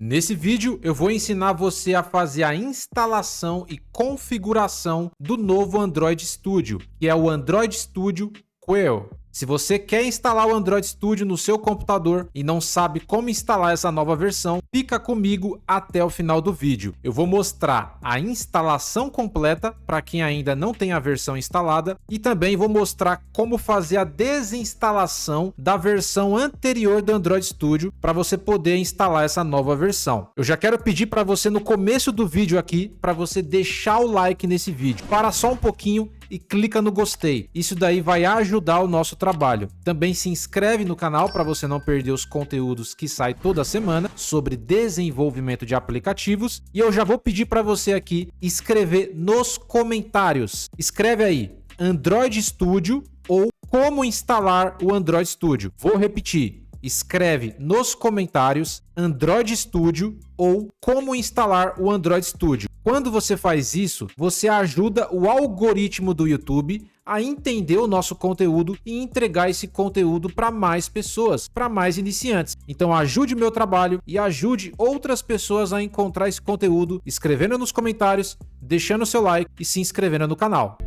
Nesse vídeo eu vou ensinar você a fazer a instalação e configuração do novo Android Studio, que é o Android Studio Quail. Se você quer instalar o Android Studio no seu computador e não sabe como instalar essa nova versão, fica comigo até o final do vídeo. Eu vou mostrar a instalação completa para quem ainda não tem a versão instalada e também vou mostrar como fazer a desinstalação da versão anterior do Android Studio para você poder instalar essa nova versão. Eu já quero pedir para você no começo do vídeo aqui para você deixar o like nesse vídeo. Para só um pouquinho e clica no gostei. Isso daí vai ajudar o nosso trabalho. Também se inscreve no canal para você não perder os conteúdos que saem toda semana sobre desenvolvimento de aplicativos. E eu já vou pedir para você aqui escrever nos comentários. Escreve aí Android Studio ou como instalar o Android Studio. Vou repetir. Escreve nos comentários Android Studio ou como instalar o Android Studio. Quando você faz isso, você ajuda o algoritmo do YouTube a entender o nosso conteúdo e entregar esse conteúdo para mais pessoas, para mais iniciantes. Então ajude o meu trabalho e ajude outras pessoas a encontrar esse conteúdo, escrevendo nos comentários, deixando seu like e se inscrevendo no canal.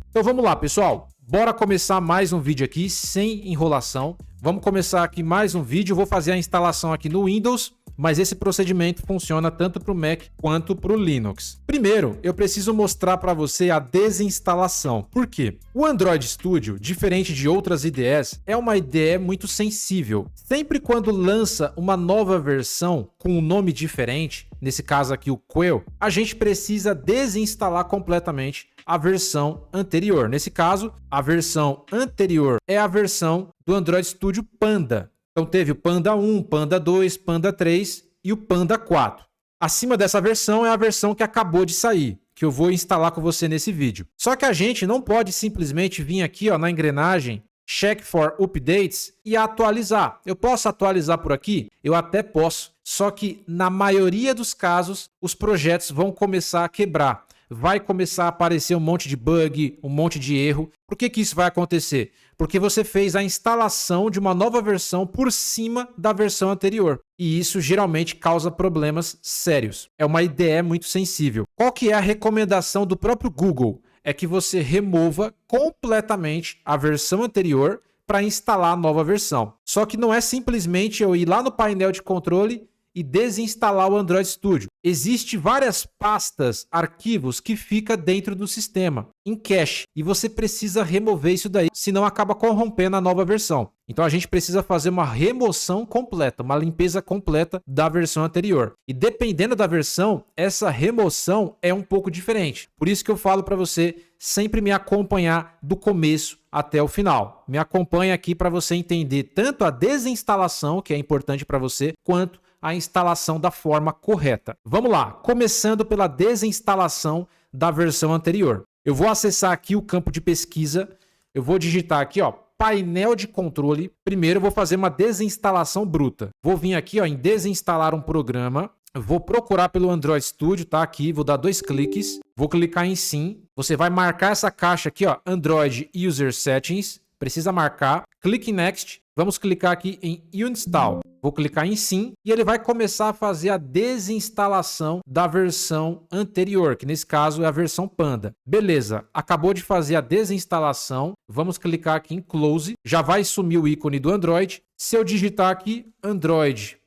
Então vamos lá, pessoal. Bora começar mais um vídeo aqui sem enrolação. Vamos começar aqui mais um vídeo. Eu vou fazer a instalação aqui no Windows, mas esse procedimento funciona tanto para o Mac quanto para o Linux. Primeiro, eu preciso mostrar para você a desinstalação. Por quê? O Android Studio, diferente de outras IDEs, é uma IDE muito sensível. Sempre quando lança uma nova versão com um nome diferente, nesse caso aqui o Quail, a gente precisa desinstalar completamente a versão anterior. Nesse caso, a versão anterior é a versão do Android Studio Panda. Então teve o Panda 1, Panda 2, Panda 3 e o Panda 4. Acima dessa versão é a versão que acabou de sair, que eu vou instalar com você nesse vídeo. Só que a gente não pode simplesmente vir aqui na engrenagem Check for Updates e atualizar. Eu posso atualizar por aqui? Eu até posso. Só que na maioria dos casos, os projetos vão começar a quebrar. Vai começar a aparecer um monte de bug, um monte de erro. Por que isso vai acontecer? Porque você fez a instalação de uma nova versão por cima da versão anterior. E isso geralmente causa problemas sérios. É uma IDE muito sensível. Qual que é a recomendação do próprio Google? É que você remova completamente a versão anterior para instalar a nova versão. Só que não é simplesmente eu ir lá no painel de controle e desinstalar o Android Studio. Existem várias pastas, arquivos que ficam dentro do sistema, em cache, e você precisa remover isso daí, senão acaba corrompendo a nova versão. Então a gente precisa fazer uma remoção completa, uma limpeza completa da versão anterior. E dependendo da versão, essa remoção é um pouco diferente. Por isso que eu falo para você sempre me acompanhar do começo até o final. Me acompanha aqui para você entender tanto a desinstalação, que é importante para você, quanto a instalação da forma correta. Vamos lá, começando pela desinstalação da versão anterior. Eu vou acessar aqui o campo de pesquisa, eu vou digitar aqui, painel de controle. Primeiro eu vou fazer uma desinstalação bruta. Vou vir aqui, em desinstalar um programa. Vou procurar pelo Android Studio, tá aqui, vou dar 2 cliques. Vou clicar em sim. Você vai marcar essa caixa aqui, Android User Settings. Precisa marcar. Clique em Next. Vamos clicar aqui em Uninstall. Vou clicar em sim e ele vai começar a fazer a desinstalação da versão anterior, que nesse caso é a versão Panda. Beleza, acabou de fazer a desinstalação. Vamos clicar aqui em Close. Já vai sumir o ícone do Android. Se eu digitar aqui Android,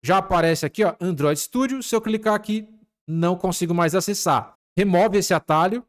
já aparece aqui Android Studio. Se eu clicar aqui, não consigo mais acessar. Remove esse atalho.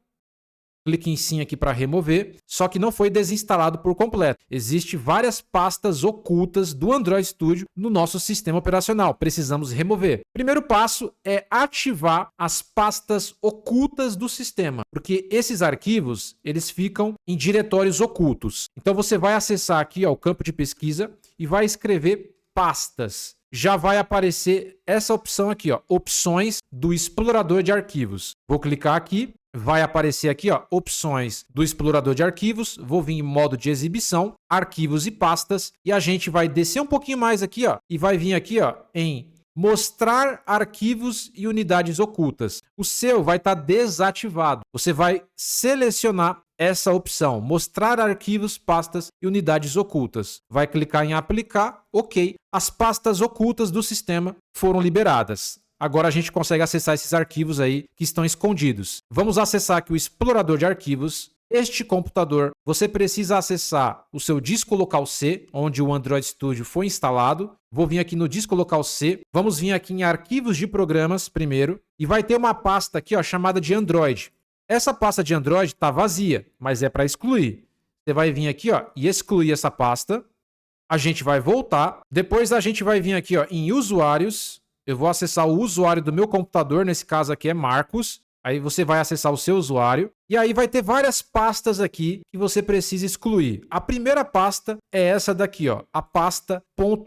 Clique em sim aqui para remover, só que não foi desinstalado por completo. Existem várias pastas ocultas do Android Studio no nosso sistema operacional. Precisamos remover. Primeiro passo é ativar as pastas ocultas do sistema, porque esses arquivos eles ficam em diretórios ocultos. Então você vai acessar aqui o campo de pesquisa e vai escrever pastas. Já vai aparecer essa opção aqui, opções do explorador de arquivos. Vou clicar aqui. Vai aparecer aqui, opções do explorador de arquivos. Vou vir em modo de exibição, arquivos e pastas. E a gente vai descer um pouquinho mais aqui, e vai vir aqui, em mostrar arquivos e unidades ocultas. O seu vai estar desativado. Você vai selecionar essa opção, mostrar arquivos, pastas e unidades ocultas. Vai clicar em aplicar, ok. As pastas ocultas do sistema foram liberadas. Agora a gente consegue acessar esses arquivos aí que estão escondidos. Vamos acessar aqui o explorador de arquivos. Este computador, você precisa acessar o seu disco local C, onde o Android Studio foi instalado. Vou vir aqui no disco local C. Vamos vir aqui em arquivos de programas primeiro. E vai ter uma pasta aqui, ó, chamada de Android. Essa pasta de Android está vazia, mas é para excluir. Você vai vir aqui, ó, e excluir essa pasta. A gente vai voltar. Depois a gente vai vir aqui, ó, em usuários. Eu vou acessar o usuário do meu computador. Nesse caso aqui é Marcos. Aí você vai acessar o seu usuário. E aí vai ter várias pastas aqui que você precisa excluir. A primeira pasta é essa daqui, ó, a pasta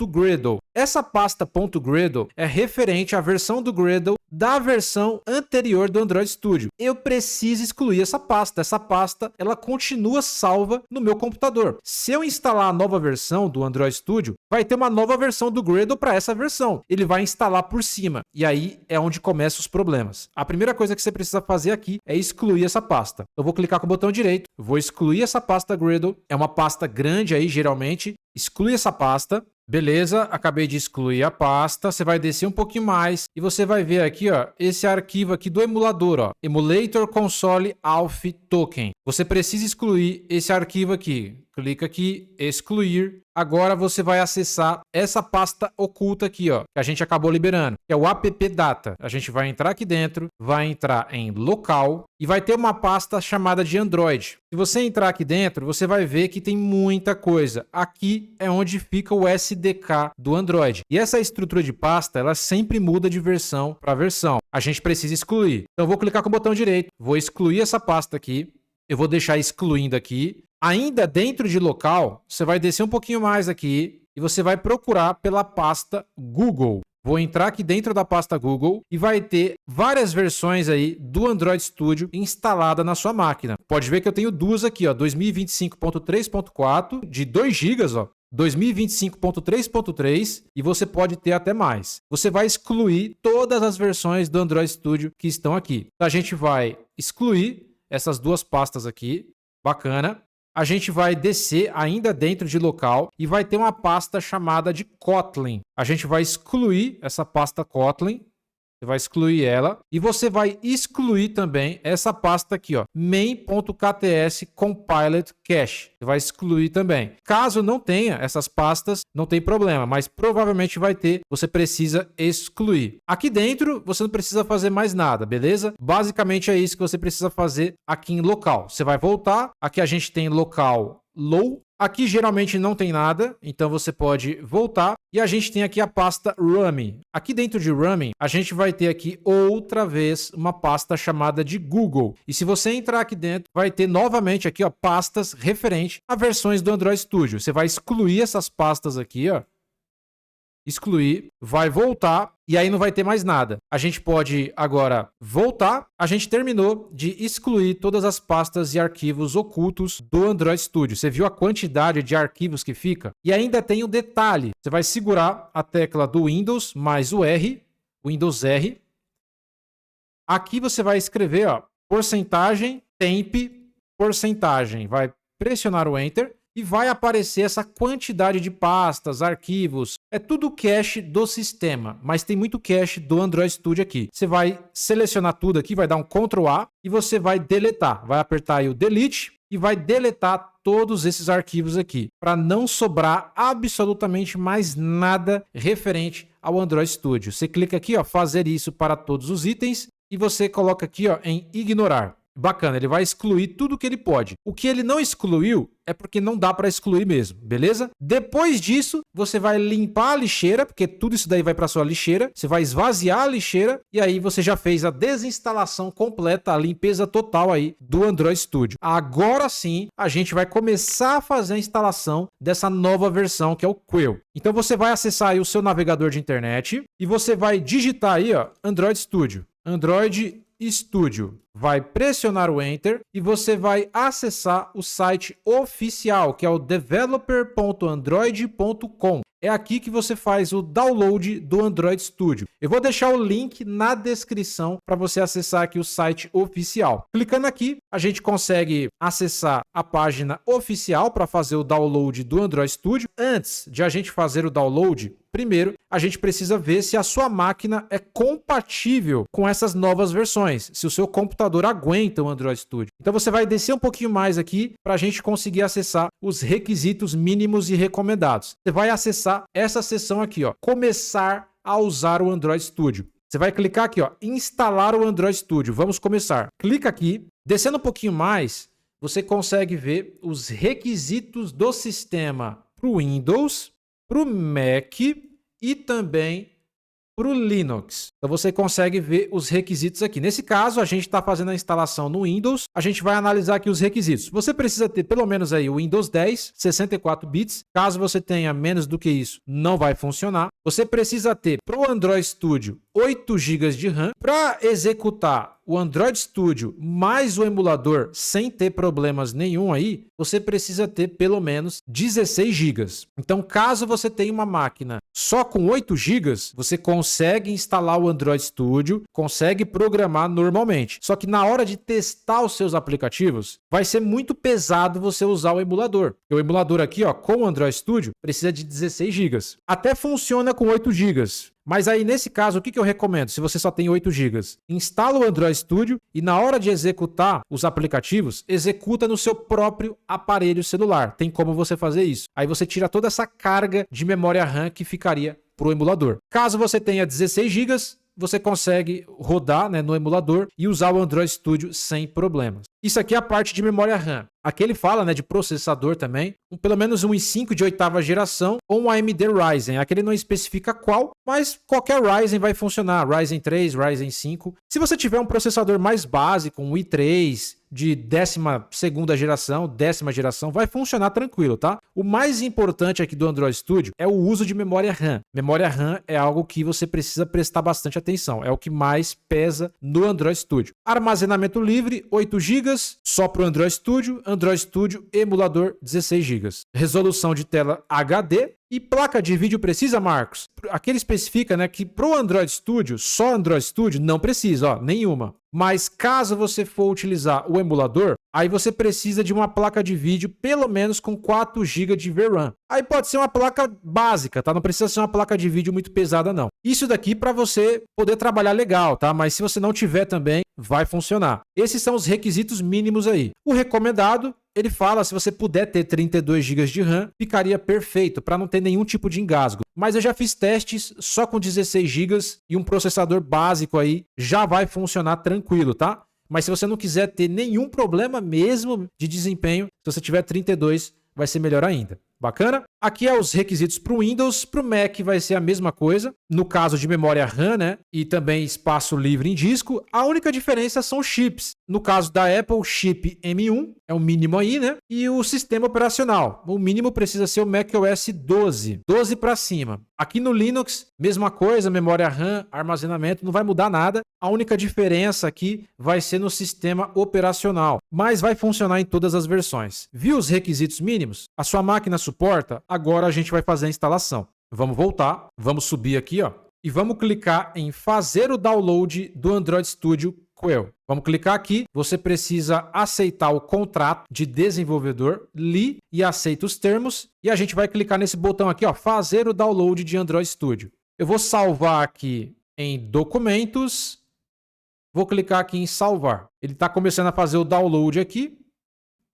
.gradle. Essa pasta .gradle é referente à versão do Gradle da versão anterior do Android Studio. Eu preciso excluir essa pasta. Essa pasta, ela continua salva no meu computador. Se eu instalar a nova versão do Android Studio, vai ter uma nova versão do Gradle para essa versão. Ele vai instalar por cima. E aí é onde começam os problemas. A primeira coisa que você precisa fazer aqui é excluir essa pasta. Eu vou clicar com o botão direito, vou excluir essa pasta Gradle. É uma pasta grande aí, geralmente. Exclui essa pasta. Beleza, acabei de excluir a pasta. Você vai descer um pouquinho mais e você vai ver aqui, ó, esse arquivo aqui do emulador, ó, Emulator Console Auth Token. Você precisa excluir esse arquivo aqui. Clica aqui, excluir. Agora você vai acessar essa pasta oculta aqui, ó, que a gente acabou liberando, que é o appdata. A gente vai entrar aqui dentro, vai entrar em local e vai ter uma pasta chamada de Android. Se você entrar aqui dentro, você vai ver que tem muita coisa. Aqui é onde fica o SDK do Android. E essa estrutura de pasta, ela sempre muda de versão para versão. A gente precisa excluir. Então eu vou clicar com o botão direito, vou excluir essa pasta aqui. Eu vou deixar excluindo aqui. Ainda dentro de local, você vai descer um pouquinho mais aqui e você vai procurar pela pasta Google. Vou entrar aqui dentro da pasta Google e vai ter várias versões aí do Android Studio instalada na sua máquina. Pode ver que eu tenho duas aqui, ó, 2025.3.4 de 2 GB, ó. 2025.3.3 e você pode ter até mais. Você vai excluir todas as versões do Android Studio que estão aqui. A gente vai excluir essas duas pastas aqui. Bacana. A gente vai descer ainda dentro de local e vai ter uma pasta chamada de Kotlin. A gente vai excluir essa pasta Kotlin. Você vai excluir ela e você vai excluir também essa pasta aqui, ó, main.kts compiled cache. Você vai excluir também. Caso não tenha essas pastas, não tem problema, mas provavelmente vai ter, você precisa excluir. Aqui dentro, você não precisa fazer mais nada, beleza? Basicamente é isso que você precisa fazer aqui em local. Você vai voltar, aqui a gente tem local low. Aqui geralmente não tem nada, então você pode voltar. E a gente tem aqui a pasta Rummy. Aqui dentro de Rummy, a gente vai ter aqui outra vez uma pasta chamada de Google. E se você entrar aqui dentro, vai ter novamente aqui, ó, pastas referentes a versões do Android Studio. Você vai excluir essas pastas aqui, ó. Excluir, vai voltar e aí não vai ter mais nada. A gente pode agora voltar. A gente terminou de excluir todas as pastas e arquivos ocultos do Android Studio. Você viu a quantidade de arquivos que fica? E ainda tem um detalhe. Você vai segurar a tecla do Windows mais o R, Windows R. Aqui você vai escrever, ó, porcentagem, temp, porcentagem. Vai pressionar o Enter. E vai aparecer essa quantidade de pastas, arquivos. É tudo cache do sistema, mas tem muito cache do Android Studio aqui. Você vai selecionar tudo aqui, vai dar um Ctrl A e você vai deletar. Vai apertar aí o Delete e vai deletar todos esses arquivos aqui, para não sobrar absolutamente mais nada referente ao Android Studio. Você clica aqui, ó, fazer isso para todos os itens e você coloca aqui, ó, em ignorar. Bacana, ele vai excluir tudo que ele pode. O que ele não excluiu é porque não dá para excluir mesmo, beleza? Depois disso, você vai limpar a lixeira, porque tudo isso daí vai para sua lixeira. Você vai esvaziar a lixeira e aí você já fez a desinstalação completa, a limpeza total aí do Android Studio. Agora sim, a gente vai começar a fazer a instalação dessa nova versão que é o Quill. Então você vai acessar aí o seu navegador de internet e você vai digitar aí, ó, Android Studio. Android Studio. vai pressionar o Enter e você vai acessar o site oficial, que é o developer.android.com. É aqui que você faz o download do Android Studio. Eu vou deixar o link na descrição para você acessar aqui o site oficial. Clicando aqui, a gente consegue acessar a página oficial para fazer o download do Android Studio. Antes de a gente fazer o download, primeiro, a gente precisa ver se a sua máquina é compatível com essas novas versões, se o seu computador aguenta o Android Studio. Então você vai descer um pouquinho mais aqui para a gente conseguir acessar os requisitos mínimos e recomendados. Você vai acessar essa seção aqui, ó, começar a usar o Android Studio. Você vai clicar aqui, ó, instalar o Android Studio. Vamos começar. Clica aqui. Descendo um pouquinho mais, você consegue ver os requisitos do sistema para o Windows, para o Mac e também para o Linux. Então você consegue ver os requisitos aqui. Nesse caso, a gente está fazendo a instalação no Windows. A gente vai analisar aqui os requisitos. Você precisa ter pelo menos aí o Windows 10, 64 bits. Caso você tenha menos do que isso, não vai funcionar. Você precisa ter para o Android Studio 8 GB de RAM. Para executar o Android Studio mais o emulador sem ter problemas nenhum aí, você precisa ter pelo menos 16 GB. Então, caso você tenha uma máquina só com 8 GB, você consegue instalar o Android Studio, consegue programar normalmente. Só que na hora de testar os seus aplicativos, vai ser muito pesado você usar o emulador. O emulador aqui, ó, com o Android Studio, precisa de 16 GB. Até funciona com 8 GB. Mas aí, nesse caso, o que eu recomendo? Se você só tem 8 GB, instala o Android Studio e na hora de executar os aplicativos, executa no seu próprio aparelho celular. Tem como você fazer isso. Aí você tira toda essa carga de memória RAM que ficaria para o emulador. Caso você tenha 16 GB, você consegue rodar, né, no emulador e usar o Android Studio sem problemas. Isso aqui é a parte de memória RAM. Aqui ele fala, né, de processador também, pelo menos um i5 de 8ª geração ou um AMD Ryzen. Aqui ele não especifica qual, mas qualquer Ryzen vai funcionar. Ryzen 3, Ryzen 5. Se você tiver um processador mais básico, um i3 de 12ª geração, 10ª geração, vai funcionar tranquilo, tá? O mais importante aqui do Android Studio é o uso de memória RAM. Memória RAM é algo que você precisa prestar bastante atenção. É o que mais pesa no Android Studio. Armazenamento livre, 8 GB, só para o Android Studio. Android Studio, emulador, 16 GB. Resolução de tela HD. E placa de vídeo precisa, Marcos? Aqui ele especifica, né, que para o Android Studio, só Android Studio, não precisa, ó, nenhuma. Mas caso você for utilizar o emulador, aí você precisa de uma placa de vídeo pelo menos com 4 GB de VRAM. Aí pode ser uma placa básica, tá? Não precisa ser uma placa de vídeo muito pesada, não. Isso daqui para você poder trabalhar legal, tá? Mas se você não tiver também, vai funcionar. Esses são os requisitos mínimos aí. O recomendado, ele fala, se você puder ter 32 GB de RAM, ficaria perfeito, para não ter nenhum tipo de engasgo. Mas eu já fiz testes só com 16 GB e um processador básico aí, já vai funcionar tranquilo, tá? Mas se você não quiser ter nenhum problema mesmo de desempenho, se você tiver 32, vai ser melhor ainda. Bacana? Aqui é os requisitos para o Windows, para o Mac vai ser a mesma coisa. No caso de memória RAM, né? E também espaço livre em disco, a única diferença são os chips. No caso da Apple, chip M1 é o mínimo aí, né? E o sistema operacional. O mínimo precisa ser o macOS 12. 12 para cima. Aqui no Linux, mesma coisa, memória RAM, armazenamento, não vai mudar nada. A única diferença aqui vai ser no sistema operacional, mas vai funcionar em todas as versões. Viu os requisitos mínimos? A sua máquina suporta? Agora a gente vai fazer a instalação. Vamos voltar, vamos subir aqui, ó, e vamos clicar em fazer o download do Android Studio Quell. Vamos clicar aqui, você precisa aceitar o contrato de desenvolvedor, li e aceita os termos, e a gente vai clicar nesse botão aqui, ó, fazer o download de Android Studio. Eu vou salvar aqui em documentos, vou clicar aqui em salvar. Ele está começando a fazer o download aqui.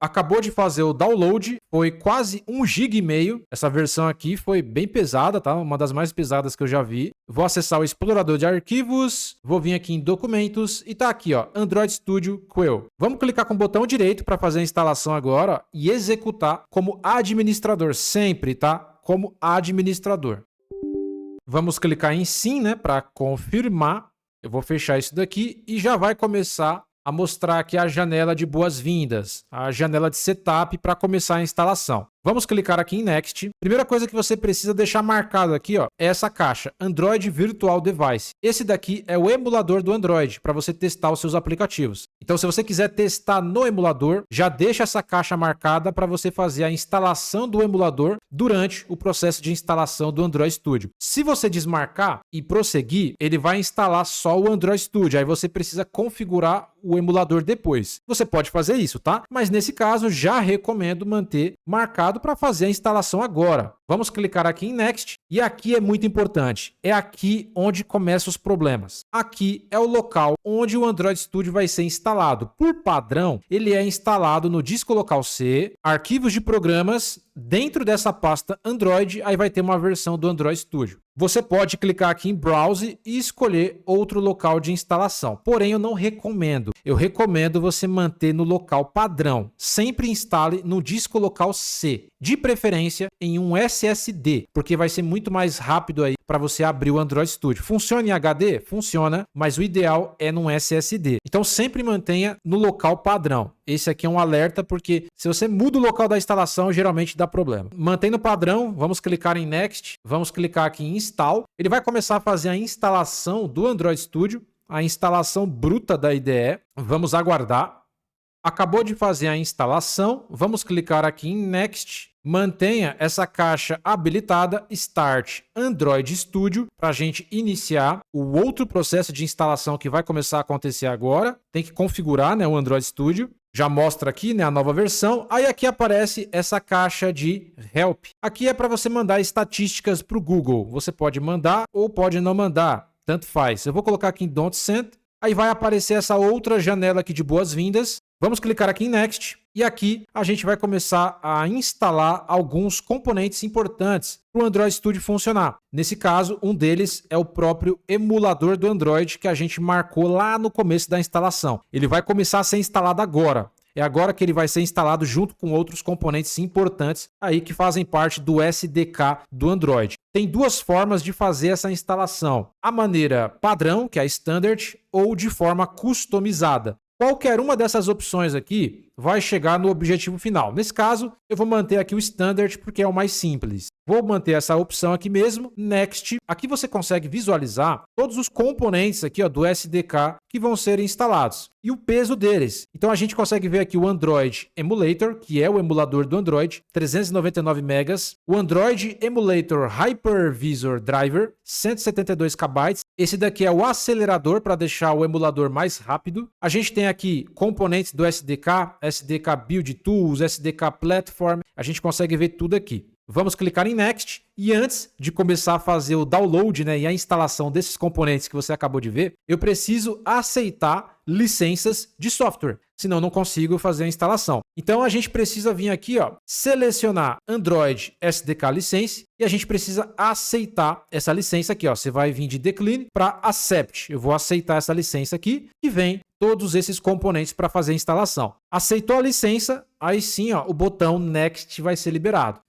Acabou de fazer o download, foi quase 1,5 GB. Essa versão aqui foi bem pesada, tá? Uma das mais pesadas que eu já vi. Vou acessar o explorador de arquivos, vou vir aqui em documentos e tá aqui, ó, Android Studio Quell. Vamos clicar com o botão direito para fazer a instalação agora, ó, e executar como administrador, sempre, tá? Como administrador. Vamos clicar em sim, né, para confirmar. Eu vou fechar isso daqui e já vai começar a mostrar aqui a janela de boas-vindas, a janela de setup para começar a instalação. Vamos clicar aqui em Next. Primeira coisa que você precisa deixar marcado aqui, ó, é essa caixa, Android Virtual Device. Esse daqui é o emulador do Android, para você testar os seus aplicativos. Então, se você quiser testar no emulador, já deixa essa caixa marcada para você fazer a instalação do emulador durante o processo de instalação do Android Studio. Se você desmarcar e prosseguir, ele vai instalar só o Android Studio. Aí você precisa configurar o emulador depois. Você pode fazer isso, tá? Mas nesse caso, já recomendo manter marcado para fazer a instalação agora. Vamos clicar aqui em Next e aqui é muito importante. É aqui onde começam os problemas. Aqui é o local onde o Android Studio vai ser instalado. Por padrão, ele é instalado no disco local C, arquivos de programas, dentro dessa pasta Android, aí vai ter uma versão do Android Studio. Você pode clicar aqui em Browse e escolher outro local de instalação. Porém, eu não recomendo. Eu recomendo você manter no local padrão. Sempre instale no disco local C, de preferência em um SSD, porque vai ser muito mais rápido aí para você abrir o Android Studio. Funciona em HD? Funciona, mas o ideal é num SSD. Então sempre mantenha no local padrão. Esse aqui é um alerta porque se você muda o local da instalação, geralmente dá problema. Mantendo o padrão, vamos clicar em Next, vamos clicar aqui em Install. Ele vai começar a fazer a instalação do Android Studio, a instalação bruta da IDE. Vamos aguardar. Acabou de fazer a instalação, vamos clicar aqui em Next. Mantenha essa caixa habilitada, Start Android Studio, para a gente iniciar o outro processo de instalação que vai começar a acontecer agora. Tem que configurar, né, o Android Studio. Já mostra aqui, né, a nova versão. Aí aqui aparece essa caixa de Help. Aqui é para você mandar estatísticas para o Google. Você pode mandar ou pode não mandar, tanto faz. Eu vou colocar aqui em Don't Send. Aí vai aparecer essa outra janela aqui de boas-vindas. Vamos clicar aqui em Next e aqui a gente vai começar a instalar alguns componentes importantes para o Android Studio funcionar. Nesse caso, um deles é o próprio emulador do Android que a gente marcou lá no começo da instalação. Ele vai começar a ser instalado agora. É agora que ele vai ser instalado junto com outros componentes importantes aí que fazem parte do SDK do Android. Tem duas formas de fazer essa instalação. A maneira padrão, que é a Standard, ou de forma customizada. Qualquer uma dessas opções aqui vai chegar no objetivo final. Nesse caso, eu vou manter aqui o Standard porque é o mais simples. Vou manter essa opção aqui mesmo, Next. Aqui você consegue visualizar todos os componentes aqui, ó, do SDK que vão ser instalados e o peso deles. Então a gente consegue ver aqui o Android Emulator, que é o emulador do Android, 399 megas. O Android Emulator Hypervisor Driver, 172 KB. Esse daqui é o acelerador para deixar o emulador mais rápido. A gente tem aqui componentes do SDK, SDK Build Tools, SDK Platform. A gente consegue ver tudo aqui. Vamos clicar em Next e antes de começar a fazer o download, né, e a instalação desses componentes que você acabou de ver, eu preciso aceitar licenças de software, senão não consigo fazer a instalação. Então a gente precisa vir aqui, ó, selecionar Android SDK License e a gente precisa aceitar essa licença aqui, ó. Você vai vir de Decline para Accept. Eu vou aceitar essa licença aqui e vem todos esses componentes para fazer a instalação. Aceitou a licença, aí sim, ó, o botão Next vai ser liberado.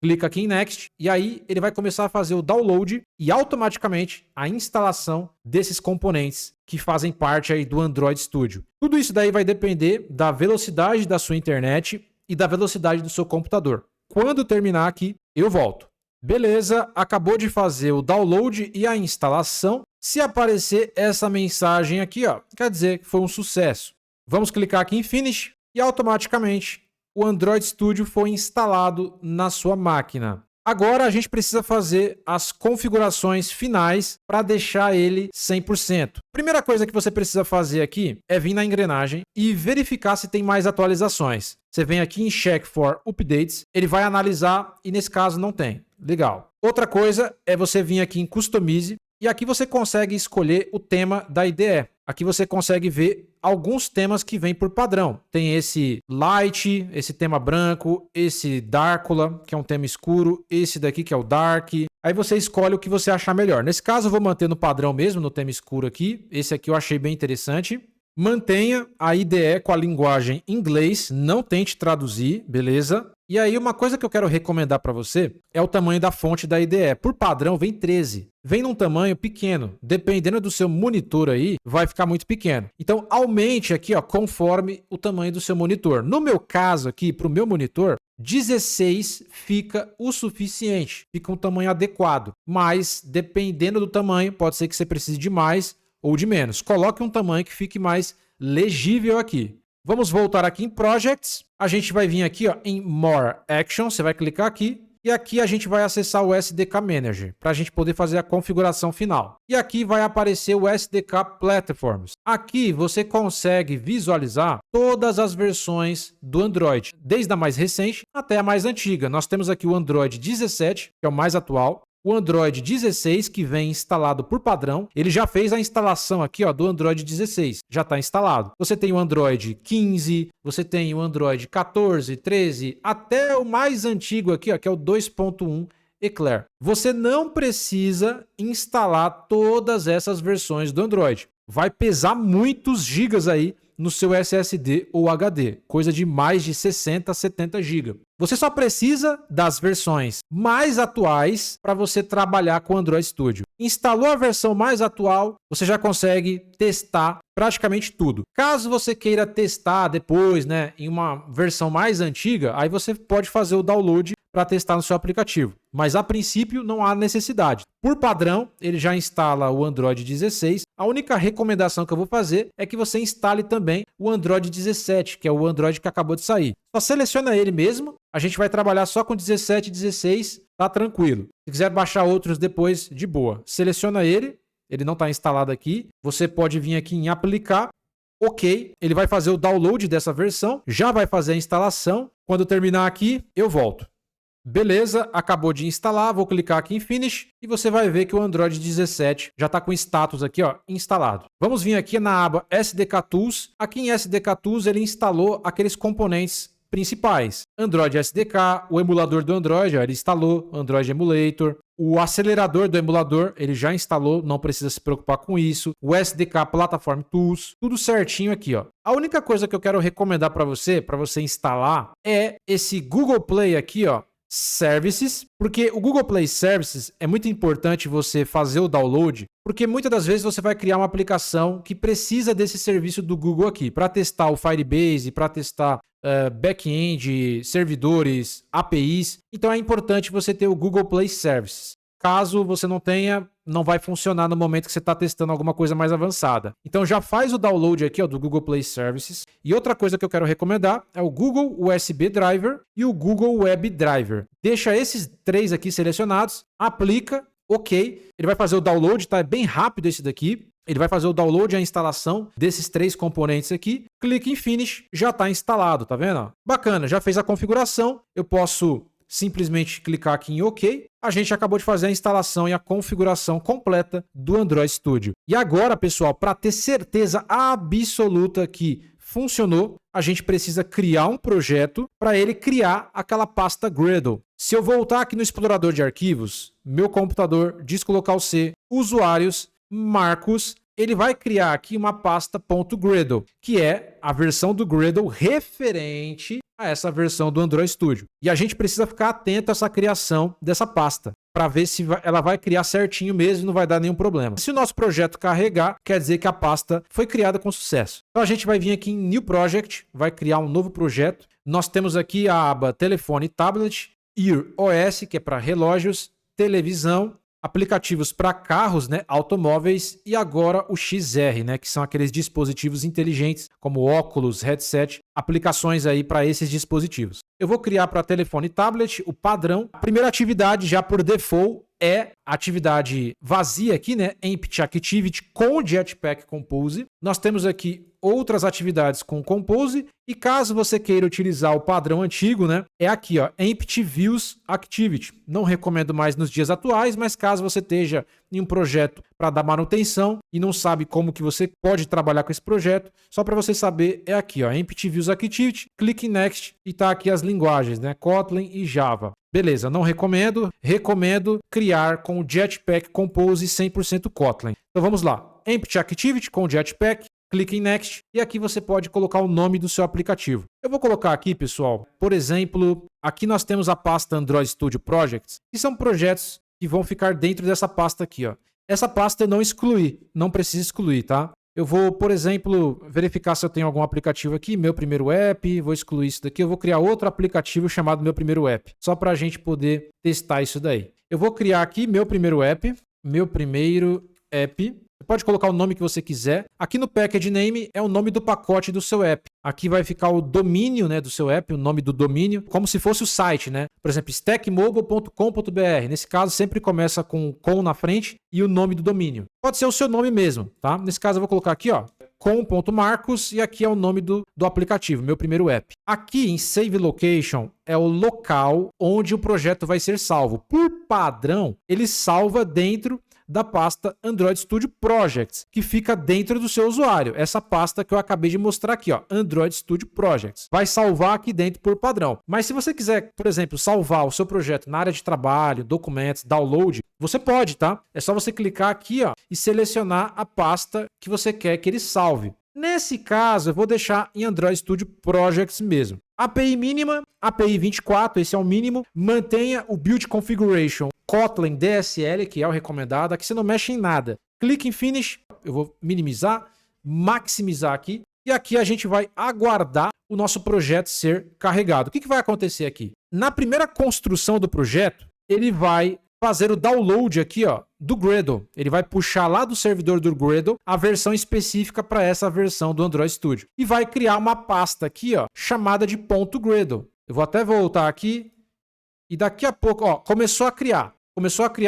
Clica aqui em Next e aí ele vai começar a fazer o download e automaticamente a instalação desses componentes que fazem parte aí do Android Studio. Tudo isso daí vai depender da velocidade da sua internet e da velocidade do seu computador. Quando terminar aqui, eu volto. Beleza, acabou de fazer o download e a instalação. Se aparecer essa mensagem aqui, ó, quer dizer que foi um sucesso. Vamos clicar aqui em Finish e automaticamente o Android Studio foi instalado na sua máquina. Agora a gente precisa fazer as configurações finais para deixar ele 100%. Primeira coisa que você precisa fazer aqui é vir na engrenagem e verificar se tem mais atualizações. Você vem aqui em Check for Updates, ele vai analisar e nesse caso não tem. Legal. Outra coisa é você vir aqui em Customize e aqui você consegue escolher o tema da IDE. Aqui você consegue ver alguns temas que vêm por padrão. Tem esse Light, esse tema branco, esse Darkula, que é um tema escuro, esse daqui que é o Dark. Aí você escolhe o que você achar melhor. Nesse caso eu vou manter no padrão mesmo, no tema escuro aqui. Esse aqui eu achei bem interessante. Mantenha a IDE com a linguagem inglês, não tente traduzir, beleza? E aí uma coisa que eu quero recomendar para você é o tamanho da fonte da IDE. Por padrão vem 13. Vem num tamanho pequeno. Dependendo do seu monitor aí, vai ficar muito pequeno. Então aumente aqui, ó, conforme o tamanho do seu monitor. No meu caso aqui, para o meu monitor, 16 fica o suficiente. Fica um tamanho adequado. Mas dependendo do tamanho, pode ser que você precise de mais ou de menos. Coloque um tamanho que fique mais legível aqui. Vamos voltar aqui em Projects. A gente vai vir aqui, ó, em More Action. Você vai clicar aqui. E aqui a gente vai acessar o SDK Manager para a gente poder fazer a configuração final. E aqui vai aparecer o SDK Platforms. Aqui você consegue visualizar todas as versões do Android, desde a mais recente até a mais antiga. Nós temos aqui o Android 17, que é o mais atual. O Android 16, que vem instalado por padrão, ele já fez a instalação aqui, ó, do Android 16, já está instalado. Você tem o Android 15, você tem o Android 14, 13, até o mais antigo aqui, ó, que é o 2.1 Eclair. Você não precisa instalar todas essas versões do Android. Vai pesar muitos gigas aí no seu SSD ou HD, coisa de mais de 60 a 70 GB. Você só precisa das versões mais atuais para você trabalhar com o Android Studio. Instalou a versão mais atual, você já consegue testar praticamente tudo. Caso você queira testar depois, né, em uma versão mais antiga, aí você pode fazer o download para testar no seu aplicativo. Mas a princípio não há necessidade. Por padrão, ele já instala o Android 16. A única recomendação que eu vou fazer é que você instale também o Android 17, que é o Android que acabou de sair. Só seleciona ele mesmo. A gente vai trabalhar só com 17 e 16, tá tranquilo. Se quiser baixar outros depois, de boa. Seleciona ele não está instalado aqui. Você pode vir aqui em aplicar. Ok, ele vai fazer o download dessa versão, já vai fazer a instalação. Quando terminar aqui, eu volto. Beleza, acabou de instalar, vou clicar aqui em Finish e você vai ver que o Android 17 já está com status aqui, ó, instalado. Vamos vir aqui na aba SDK Tools. Aqui em SDK Tools ele instalou aqueles componentes principais. Android SDK, o emulador do Android, ó, ele instalou, Android Emulator. O acelerador do emulador, ele já instalou, não precisa se preocupar com isso. O SDK Platform Tools, tudo certinho aqui, ó. A única coisa que eu quero recomendar para você instalar, é esse Google Play aqui, ó, Services, porque o Google Play Services é muito importante você fazer o download, porque muitas das vezes você vai criar uma aplicação que precisa desse serviço do Google aqui, para testar o Firebase, para testar back-end, servidores, APIs. Então é importante você ter o Google Play Services. Caso você não tenha, não vai funcionar no momento que você está testando alguma coisa mais avançada. Então já faz o download aqui, ó, do Google Play Services. E outra coisa que eu quero recomendar é o Google USB Driver e o Google Web Driver. Deixa esses três aqui selecionados, aplica, ok. Ele vai fazer o download, tá? É bem rápido esse daqui. Ele vai fazer o download e a instalação desses três componentes aqui. Clique em Finish, já está instalado, tá vendo? Bacana, já fez a configuração. Eu posso simplesmente clicar aqui em OK. A gente acabou de fazer a instalação e a configuração completa do Android Studio. E agora, pessoal, para ter certeza absoluta que funcionou, a gente precisa criar um projeto para ele criar aquela pasta Gradle. Se eu voltar aqui no explorador de arquivos, meu computador, disco local C, usuários, Marcos, ele vai criar aqui uma pasta .gradle, que é a versão do Gradle referente a essa versão do Android Studio. E a gente precisa ficar atento a essa criação dessa pasta, para ver se ela vai criar certinho mesmo e não vai dar nenhum problema. Se o nosso projeto carregar, quer dizer que a pasta foi criada com sucesso. Então a gente vai vir aqui em New Project, vai criar um novo projeto. Nós temos aqui a aba Telefone e Tablet, Ear OS, que é para relógios, televisão, aplicativos para carros, né, automóveis, e agora o XR, né, que são aqueles dispositivos inteligentes como óculos, headset, aplicações aí para esses dispositivos. Eu vou criar para telefone e tablet o padrão. A primeira atividade já por default é a atividade vazia aqui, né, Empty Activity com o Jetpack Compose. Nós temos aqui outras atividades com Compose e caso você queira utilizar o padrão antigo, né, é aqui, ó, Empty Views Activity. Não recomendo mais nos dias atuais, mas caso você esteja em um projeto para dar manutenção e não sabe como que você pode trabalhar com esse projeto, só para você saber é aqui, ó, Empty Views Activity, clique em Next e tá aqui as linguagens, né, Kotlin e Java. Beleza, não recomendo. Recomendo criar com o Jetpack Compose 100% Kotlin. Então vamos lá. Empty Activity com o Jetpack. clica em Next e aqui você pode colocar o nome do seu aplicativo. Eu vou colocar aqui, pessoal, por exemplo, aqui nós temos a pasta Android Studio Projects, que são projetos que vão ficar dentro dessa pasta aqui, ó. Essa pasta eu não excluí, não precisa excluir, tá? Eu vou, por exemplo, verificar se eu tenho algum aplicativo aqui, meu primeiro app, vou excluir isso daqui, eu vou criar outro aplicativo chamado meu primeiro app, só para a gente poder testar isso daí. Eu vou criar aqui meu primeiro app. Você pode colocar o nome que você quiser. Aqui no package name é o nome do pacote do seu app. Aqui vai ficar o domínio, né, do seu app, o nome do domínio, como se fosse o site, né? Por exemplo, stackmobile.com.br. Nesse caso, sempre começa com na frente e o nome do domínio. Pode ser o seu nome mesmo, tá? Nesse caso, eu vou colocar aqui, ó, com.marcos e aqui é o nome do aplicativo, meu primeiro app. Aqui em Save Location é o local onde o projeto vai ser salvo. Por padrão, ele salva dentro da pasta Android Studio Projects, que fica dentro do seu usuário. Essa pasta que eu acabei de mostrar aqui, ó, Android Studio Projects. Vai salvar aqui dentro por padrão. Mas se você quiser, por exemplo, salvar o seu projeto na área de trabalho, documentos, download, você pode, tá? É só você clicar aqui, ó, e selecionar a pasta que você quer que ele salve. Nesse caso, eu vou deixar em Android Studio Projects mesmo. API mínima, API 24, esse é o mínimo. Mantenha o Build Configuration Kotlin DSL, que é o recomendado. Aqui você não mexe em nada. Clique em Finish. Eu vou minimizar, maximizar aqui. E aqui a gente vai aguardar o nosso projeto ser carregado. O que vai acontecer aqui? Na primeira construção do projeto, ele vai fazer o download aqui, ó, do Gradle. Ele vai puxar lá do servidor do Gradle a versão específica para essa versão do Android Studio. E vai criar uma pasta aqui, ó, chamada de .gradle. Eu vou até voltar aqui. E daqui a pouco, ó, começou a criar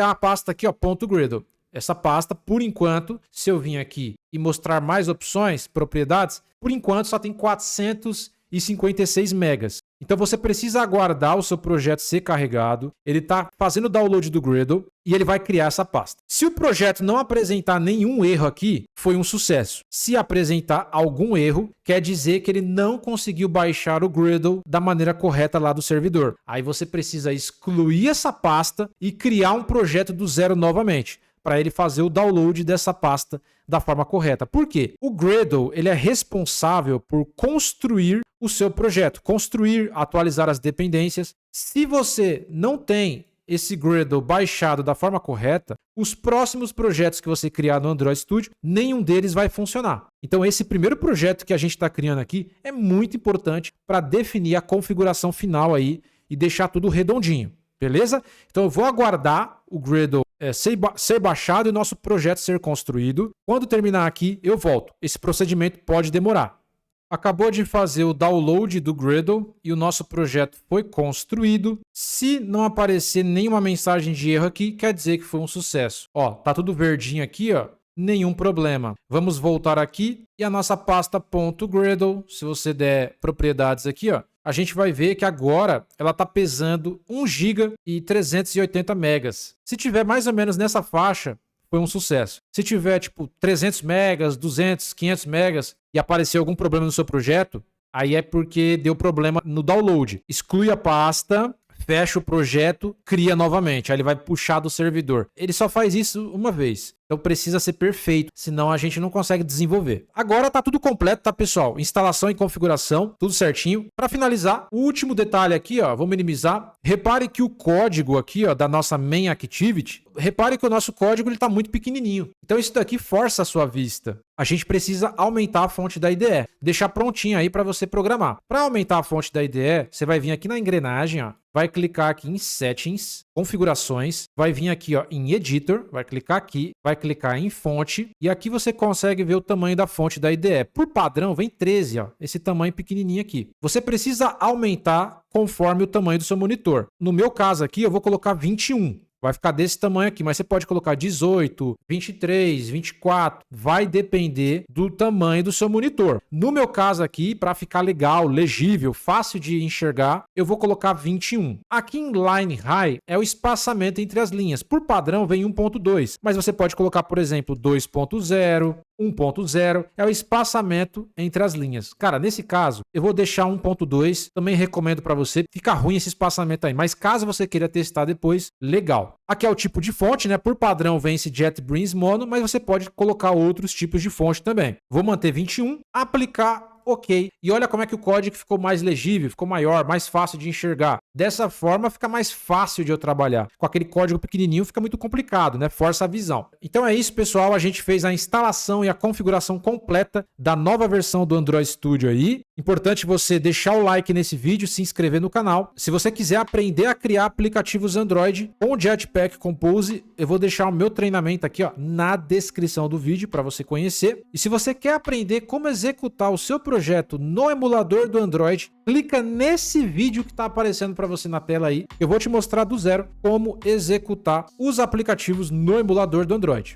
a pasta aqui, ó, .gradle. Essa pasta, por enquanto, se eu vir aqui e mostrar mais opções, propriedades, por enquanto só tem 456 megas. Então você precisa aguardar o seu projeto ser carregado, ele está fazendo o download do Gradle e ele vai criar essa pasta. Se o projeto não apresentar nenhum erro aqui, foi um sucesso. Se apresentar algum erro, quer dizer que ele não conseguiu baixar o Gradle da maneira correta lá do servidor. Aí você precisa excluir essa pasta e criar um projeto do zero novamente, para ele fazer o download dessa pasta da forma correta. Por quê? O Gradle, ele é responsável por construir o seu projeto, construir, atualizar as dependências. Se você não tem esse Gradle baixado da forma correta, os próximos projetos que você criar no Android Studio, nenhum deles vai funcionar. Então esse primeiro projeto que a gente está criando aqui é muito importante para definir a configuração final aí e deixar tudo redondinho. Beleza? Então eu vou aguardar o Gradle ser baixado e o nosso projeto ser construído. Quando terminar aqui, eu volto. Esse procedimento pode demorar. Acabou de fazer o download do Gradle e o nosso projeto foi construído. Se não aparecer nenhuma mensagem de erro aqui, quer dizer que foi um sucesso. Ó, tá tudo verdinho aqui, ó. Nenhum problema. Vamos voltar aqui e a nossa pasta .gradle, se você der propriedades aqui, ó, a gente vai ver que agora ela está pesando 1 GB e 380 megas. Se tiver mais ou menos nessa faixa, foi um sucesso. Se tiver tipo 300 megas, 200, 500 megas e aparecer algum problema no seu projeto, aí é porque deu problema no download. Exclui a pasta, fecha o projeto, cria novamente. Aí ele vai puxar do servidor. Ele só faz isso uma vez. Então precisa ser perfeito, senão a gente não consegue desenvolver. Agora tá tudo completo, tá, pessoal? Instalação e configuração, tudo certinho. Para finalizar, o último detalhe aqui, ó, vou minimizar. Repare que o código aqui, ó, da nossa main activity, repare que o nosso código ele tá muito pequenininho. Então isso daqui força a sua vista. A gente precisa aumentar a fonte da IDE, deixar prontinho aí para você programar. Para aumentar a fonte da IDE, você vai vir aqui na engrenagem, ó, vai clicar aqui em Settings, Configurações, vai vir aqui, ó, em Editor, vai clicar aqui, vai clicar em Fonte e aqui você consegue ver o tamanho da fonte da IDE. Por padrão, vem 13, ó, esse tamanho pequenininho aqui. Você precisa aumentar conforme o tamanho do seu monitor. No meu caso aqui, eu vou colocar 21. Vai ficar desse tamanho aqui, mas você pode colocar 18, 23, 24. Vai depender do tamanho do seu monitor. No meu caso aqui, para ficar legal, legível, fácil de enxergar, eu vou colocar 21. Aqui em Line High é o espaçamento entre as linhas. Por padrão vem 1.2, mas você pode colocar, por exemplo, 2.0, 1.0 é o espaçamento entre as linhas. Cara, nesse caso, eu vou deixar 1.2, também recomendo para você. Fica ruim esse espaçamento aí, mas caso você queira testar depois, legal. Aqui é o tipo de fonte, né? Por padrão vem esse JetBrains Mono, mas você pode colocar outros tipos de fonte também. Vou manter 21, aplicar OK. E olha como é que o código ficou mais legível, ficou maior, mais fácil de enxergar. Dessa forma fica mais fácil de eu trabalhar. Com aquele código pequenininho fica muito complicado, né? Força a visão. Então é isso, pessoal. A gente fez a instalação e a configuração completa da nova versão do Android Studio aí. Importante você deixar o like nesse vídeo, se inscrever no canal. Se você quiser aprender a criar aplicativos Android com o Jetpack Compose, eu vou deixar o meu treinamento aqui, ó, na descrição do vídeo para você conhecer. E se você quer aprender como executar o seu projeto no emulador do Android, clica nesse vídeo que está aparecendo para você na tela aí. Eu vou te mostrar do zero como executar os aplicativos no emulador do Android.